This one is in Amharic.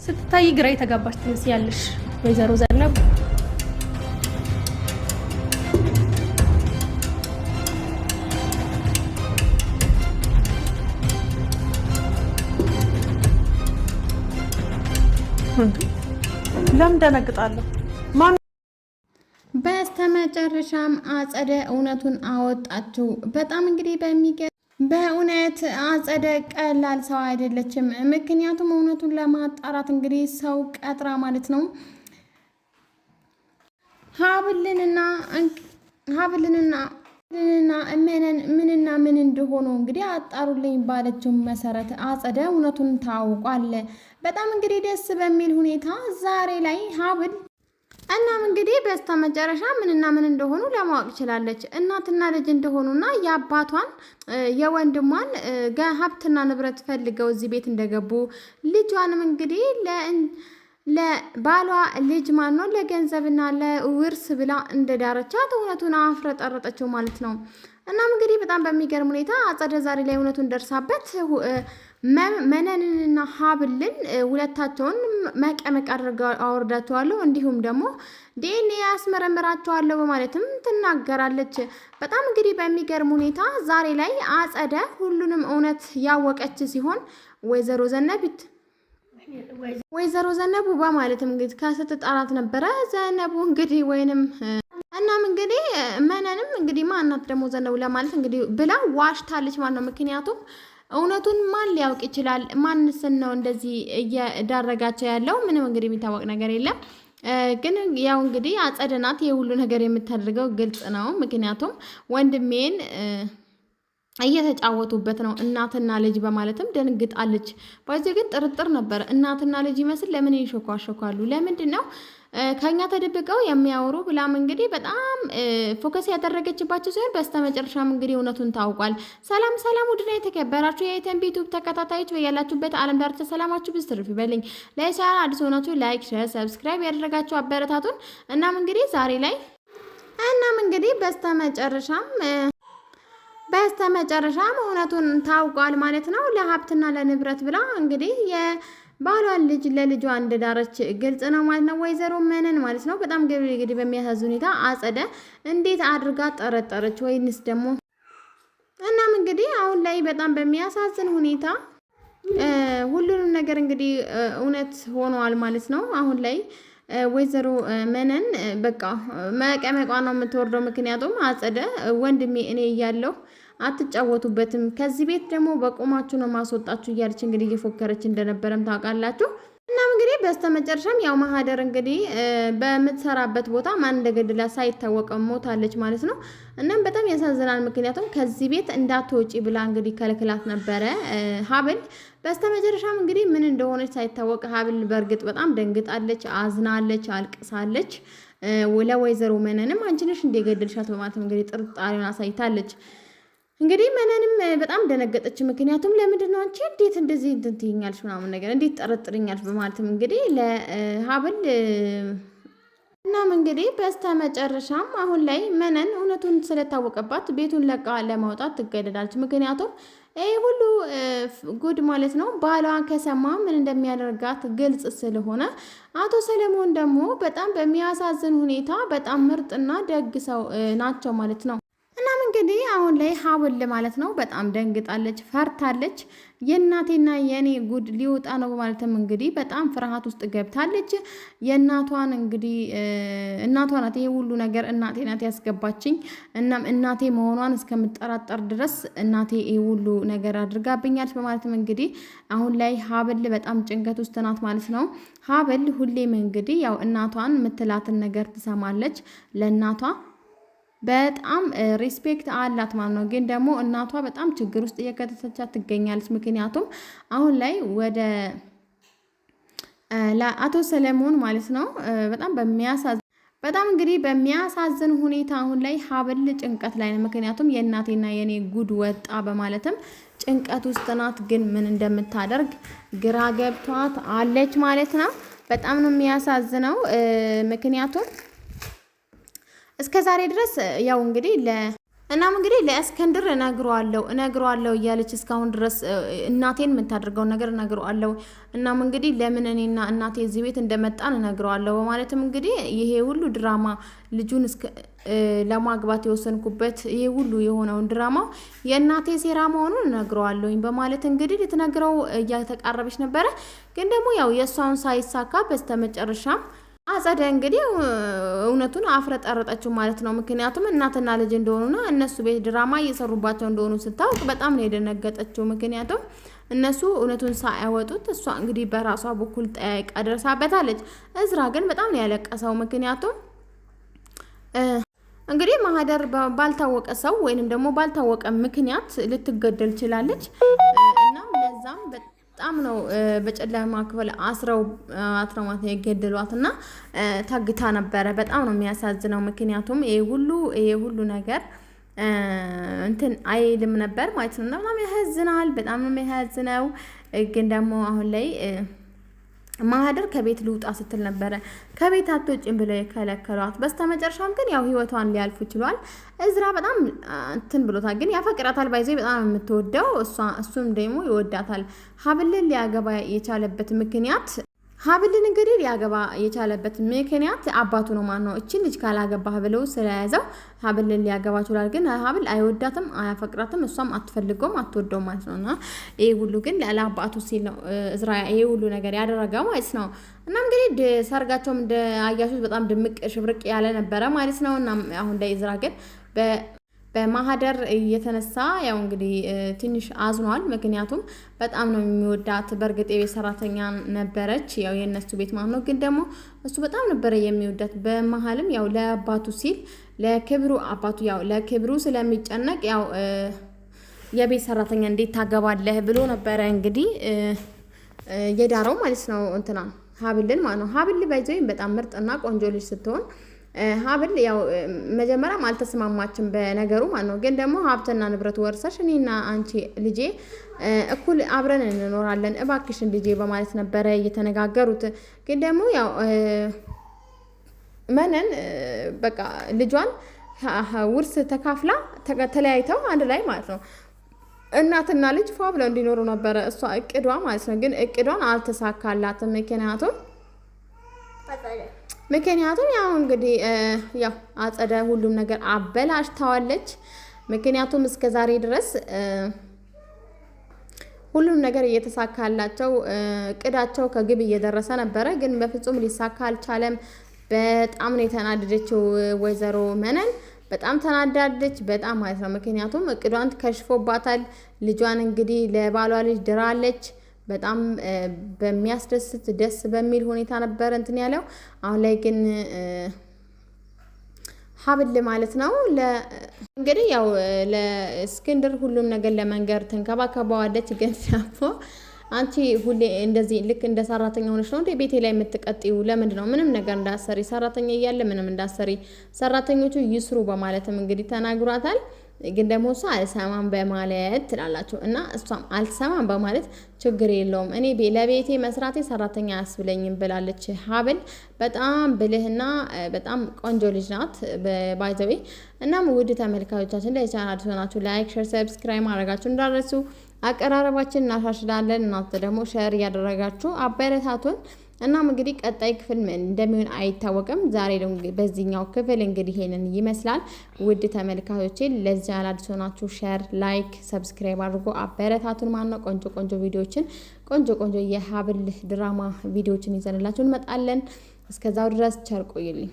ስትታይ ግራ የተጋባች ትመስያለሽ ወይዘሮ ዘነብ። ለምን ደነግጣለሁ? በስተመጨረሻም አጸደ እውነቱን አወጣችው። በጣም እንግዲህ በእውነት አጸደ ቀላል ሰው አይደለችም። ምክንያቱም እውነቱን ለማጣራት እንግዲህ ሰው ቀጥራ ማለት ነው ሀብልንና ምንና ምን እንደሆኑ እንግዲህ አጣሩልኝ ባለችው መሰረት አጸደ እውነቱን ታውቋል። በጣም እንግዲህ ደስ በሚል ሁኔታ ዛሬ ላይ ሀብል እናም እንግዲህ በስተመጨረሻ ምንና ምን እንደሆኑ ለማወቅ ችላለች። እናትና ልጅ እንደሆኑና የአባቷን የወንድሟን ሀብትና ንብረት ፈልገው እዚህ ቤት እንደገቡ ልጇንም እንግዲህ ለባሏ ልጅ ማነው ለገንዘብና ለውርስ ብላ እንደዳረቻት እውነቱን አፍረጠረጠችው ማለት ነው። እናም እንግዲህ በጣም በሚገርም ሁኔታ አጸደ ዛሬ ላይ እውነቱን ደርሳበት መነንንና ሀብልን ሁለታቸውን መቀመቅ አድርገው አወርዳቸዋለሁ፣ እንዲሁም ደግሞ ዲኤንኤ ያስመረምራቸዋለሁ በማለትም ትናገራለች። በጣም እንግዲህ በሚገርም ሁኔታ ዛሬ ላይ አጸደ ሁሉንም እውነት ያወቀች ሲሆን ወይዘሮ ዘነቡ በማለትም እንግዲህ ከስትጣራት ነበረ። ዘነቡ እንግዲህ ወይንም እናም እንግዲህ መነንም እንግዲህ ማናት ደግሞ ዘነቡ ለማለት እንግዲህ ብላ ዋሽታለች ማለት ነው። ምክንያቱም እውነቱን ማን ሊያውቅ ይችላል? ማንስን ነው እንደዚህ እየዳረጋቸው ያለው? ምንም እንግዲህ የሚታወቅ ነገር የለም። ግን ያው እንግዲህ አጸደ ናት የሁሉ ነገር የምታደርገው ግልጽ ነው። ምክንያቱም ወንድሜን እየተጫወቱበት ነው እናትና ልጅ በማለትም ደንግጣለች። በዚህ ግን ጥርጥር ነበረ። እናትና ልጅ ይመስል ለምን ይሾኳሾካሉ? ለምንድን ነው ከኛ ተደብቀው የሚያወሩ ብላም እንግዲህ በጣም ፎከስ ያደረገችባቸው ሲሆን በስተመጨረሻም እንግዲህ እውነቱን ታውቋል። ሰላም ሰላም፣ ውድና የተከበራችሁ የኢተንቢ ዩቲዩብ ተከታታዮች በያላችሁበት ዓለም ዳርቻ ሰላማችሁ ብዙ ትርፍ ይበልኝ። ለቻናል አዲስ ሆናችሁ ላይክ፣ ሼር፣ ሰብስክራይብ ያደረጋችሁ አበረታቱን። እናም እንግዲህ ዛሬ ላይ በስተመጨረሻም እውነቱን ታውቋል ማለት ነው። ለሀብትና ለንብረት ብላ እንግዲህ ባሏን ልጅ ለልጇ እንደዳረች ግልጽ ነው ማለት ነው። ወይዘሮ መነን ማለት ነው። በጣም እንግዲህ በሚያሳዝን ሁኔታ አጸደ እንዴት አድርጋ ጠረጠረች ወይንስ ደግሞ እናም እንግዲህ አሁን ላይ በጣም በሚያሳዝን ሁኔታ ሁሉንም ነገር እንግዲህ እውነት ሆኗል ማለት ነው። አሁን ላይ ወይዘሮ መነን በቃ መቀመቋ ነው የምትወርደው። ምክንያቱም አጸደ ወንድሜ እኔ እያለሁ አትጫወቱበትም፣ ከዚህ ቤት ደግሞ በቁማችሁ ነው ማስወጣችሁ እያለች እንግዲህ እየፎከረች እንደነበረም ታውቃላችሁ። እናም እንግዲህ በስተመጨረሻም ያው ማህደር እንግዲህ በምትሰራበት ቦታ ማን እንደገደላ ሳይታወቅ ሞታለች ማለት ነው። እናም በጣም ያሳዝናል። ምክንያቱም ከዚህ ቤት እንዳትወጪ ብላ እንግዲህ ከልክላት ነበረ ሀብል። በስተመጨረሻም እንግዲህ ምን እንደሆነች ሳይታወቅ ሀብል በእርግጥ በጣም ደንግጣለች፣ አዝናለች፣ አልቅሳለች። ለወይዘሮ መነንም አንቺ ነሽ እንደገደልሻት በማለትም እንግዲህ ጥርጣሬውን አሳይታለች። እንግዲህ መነንም በጣም ደነገጠች። ምክንያቱም ለምንድን ነው አንቺ እንዴት እንደዚህ እንትን ትይኛለሽ ምናምን ነገር እንዴት ጠረጥርኛለሽ በማለትም እንግዲህ ለሀብል እናም እንግዲህ በስተመጨረሻም አሁን ላይ መነን እውነቱን ስለታወቀባት ቤቱን ለቃ ለማውጣት ትገደዳለች። ምክንያቱም ይህ ሁሉ ጉድ ማለት ነው ባሏ ከሰማ ምን እንደሚያደርጋት ግልጽ ስለሆነ፣ አቶ ሰለሞን ደግሞ በጣም በሚያሳዝን ሁኔታ በጣም ምርጥና ደግ ሰው ናቸው ማለት ነው። እናም እንግዲህ አሁን ላይ ሀብል ማለት ነው በጣም ደንግጣለች፣ ፈርታለች። የእናቴና የእኔ ጉድ ሊወጣ ነው በማለትም እንግዲህ በጣም ፍርሃት ውስጥ ገብታለች። የእናቷን እንግዲህ እናቷ ናት ይሄ ሁሉ ነገር እናቴ ናት ያስገባችኝ። እናም እናቴ መሆኗን እስከምጠራጠር ድረስ እናቴ ይሄ ሁሉ ነገር አድርጋብኛለች በማለትም እንግዲህ አሁን ላይ ሀብል በጣም ጭንቀት ውስጥ ናት ማለት ነው። ሀብል ሁሌም እንግዲህ ያው እናቷን የምትላትን ነገር ትሰማለች። ለእናቷ በጣም ሪስፔክት አላት ማለት ነው። ግን ደግሞ እናቷ በጣም ችግር ውስጥ እየከተተቻት ትገኛለች። ምክንያቱም አሁን ላይ ወደ ለአቶ ሰለሞን ማለት ነው በጣም እንግዲህ በሚያሳዝን ሁኔታ አሁን ላይ ሀብል ጭንቀት ላይ ነው። ምክንያቱም የእናቴና የኔ ጉድ ወጣ በማለትም ጭንቀት ውስጥ ናት። ግን ምን እንደምታደርግ ግራ ገብቷት አለች ማለት ነው። በጣም ነው የሚያሳዝነው። ምክንያቱም እስከ ዛሬ ድረስ ያው እንግዲህ እናም እንግዲህ ለእስክንድር እነግረዋለሁ እያለች እስካሁን ድረስ እናቴን የምታደርገውን ነገር እነግረዋለሁ። እናም እንግዲህ ለምን እኔና እናቴ እዚህ ቤት እንደመጣን እነግረዋለሁ በማለትም እንግዲህ ይሄ ሁሉ ድራማ ልጁን ለማግባት የወሰንኩበት ይሄ ሁሉ የሆነውን ድራማው የእናቴ ሴራ መሆኑን እነግረዋለሁኝ በማለት እንግዲህ ልትነግረው እያተቃረበች ነበረ። ግን ደግሞ ያው የእሷን ሳይሳካ በስተመጨረሻም አጸደ እንግዲህ እውነቱን አፍረጠረጠችው ማለት ነው። ምክንያቱም እናትና ልጅ እንደሆኑና እነሱ ቤት ድራማ እየሰሩባቸው እንደሆኑ ስታውቅ በጣም ነው የደነገጠችው። ምክንያቱም እነሱ እውነቱን ሳያወጡት እሷ እንግዲህ በራሷ በኩል ጠያይቃ ደርሳበታለች። እዝራ ግን በጣም ነው ያለቀሰው። ምክንያቱም እንግዲህ ማህደር ባልታወቀ ሰው ወይንም ደግሞ ባልታወቀ ምክንያት ልትገደል ችላለች። እናም ለዛም በጣም ነው በጨለማ ክፍል አስረዋት የገደሏት እና ታግታ ነበረ። በጣም ነው የሚያሳዝነው። ምክንያቱም ይሄ ሁሉ ነገር እንትን አይልም ነበር ማለት ነው። በጣም ያሳዝናል። በጣም ነው የሚያሳዝነው። ግን ደግሞ አሁን ላይ ማህደር ከቤት ልውጣ ስትል ነበረ ከቤት አትወጪም ብለው የከለከሏት። በስተመጨረሻም ግን ያው ህይወቷን ሊያልፉ ችሏል። እዝራ በጣም እንትን ብሎታል። ግን ያፈቅራታል። ባይዘ በጣም የምትወደው እሱም ደግሞ ይወዳታል። ሀብልን ሊያገባ የቻለበት ምክንያት ሀብልን እንግዲህ ሊያገባ የቻለበት ምክንያት አባቱ ነው ማለት ነው። እቺን ልጅ ካላገባህ ብለው ስለያዘው ሀብልን ሊያገባ ችሏል። ግን ሀብል አይወዳትም፣ አያፈቅራትም፣ እሷም አትፈልገውም፣ አትወደውም ማለት ነውና ይሄ ሁሉ ግን ለአባቱ ሲል ነው እዝራ ይሄ ሁሉ ነገር ያደረገው ማለት ነው። እና እንግዲህ ሰርጋቸውም እንደ አያሹት በጣም ድምቅ ሽብርቅ ያለ ነበረ ማለት ነው። እና አሁን ላይ እዝራ ግን በማህደር እየተነሳ ያው እንግዲህ ትንሽ አዝኗል። ምክንያቱም በጣም ነው የሚወዳት። በእርግጥ የቤት ሰራተኛ ነበረች ያው የነሱ ቤት ማለት ነው። ግን ደግሞ እሱ በጣም ነበረ የሚወዳት። በመሀልም ያው ለአባቱ ሲል ለክብሩ አባቱ ያው ለክብሩ ስለሚጨነቅ ያው የቤት ሰራተኛ እንዴት ታገባለህ ብሎ ነበረ እንግዲህ የዳረው ማለት ነው። እንትና ሀብልን ማለት ነው። ሀብል ባይዘይ በጣም ምርጥና ቆንጆ ልጅ ስትሆን ሀብል ያው መጀመሪያም አልተስማማችም በነገሩ ማለት ነው። ግን ደግሞ ሀብትና ንብረት ወርሰሽ እኔና አንቺ ልጄ እኩል አብረን እንኖራለን እባክሽን ልጄ በማለት ነበረ እየተነጋገሩት። ግን ደግሞ ያው መነን በቃ ልጇን ውርስ ተካፍላ ተለያይተው አንድ ላይ ማለት ነው እናትና ልጅ ፏ ብለው እንዲኖሩ ነበረ እሷ እቅዷ ማለት ነው። ግን እቅዷን አልተሳካላትም። ምክንያቱም ያው እንግዲህ ያው አጸደ ሁሉም ነገር አበላሽታዋለች። ምክንያቱም እስከ ዛሬ ድረስ ሁሉም ነገር እየተሳካላቸው እቅዳቸው ከግብ እየደረሰ ነበረ። ግን በፍጹም ሊሳካ አልቻለም። በጣም ነው የተናደደችው ወይዘሮ መነን በጣም ተናዳደች። በጣም ማለት ነው። ምክንያቱም እቅዷን ከሽፎባታል። ልጇን እንግዲህ ለባሏ ልጅ ድራለች። በጣም በሚያስደስት ደስ በሚል ሁኔታ ነበር እንትን ያለው። አሁን ላይ ግን ሀብል ማለት ነው እንግዲህ ያው ለእስክንድር ሁሉም ነገር ለመንገር ተንከባከባዋለች። ግን ደግሞ አንቺ ሁሌ እንደዚህ ልክ እንደ ሰራተኛ ሆነሽ ነው እንዴ ቤቴ ላይ የምትቀጥዩ? ለምንድን ነው ምንም ነገር እንዳሰሪ ሰራተኛ እያለ ምንም እንዳሰሪ ሰራተኞቹ ይስሩ በማለትም እንግዲህ ተናግሯታል። ግን ደግሞ እሷ አልሰማም በማለት ትላላችሁ እና እሷም አልሰማም በማለት ችግር የለውም እኔ ለቤቴ መስራቴ ሰራተኛ አያስብለኝም ብላለች። ሀብል በጣም ብልህና በጣም ቆንጆ ልጅ ናት ባይዘዌ። እናም ውድ ተመልካቾቻችን ለቻናል ሆናችሁ ላይክ፣ ሼር፣ ሰብስክራይብ ማድረጋችሁ እንዳትረሱ። አቀራረባችን እናሻሽላለን። እናንተ ደግሞ ሼር እያደረጋችሁ አበረታቱን። እናም እንግዲህ ቀጣይ ክፍል ምን እንደሚሆን አይታወቅም። ዛሬ ደግሞ በዚህኛው ክፍል እንግዲህ ይሄንን ይመስላል። ውድ ተመልካቾቼ ለዚህ ቻናል ሆናችሁ ሼር፣ ላይክ፣ ሰብስክራይብ አድርጎ አበረታቱን። ማነው ቆንጆ ቪዲዮዎችን ቆንጆ የሀብል ድራማ ቪዲዮዎችን ይዘንላችሁ እንመጣለን። እስከዛው ድረስ ቸር ቆዩልኝ።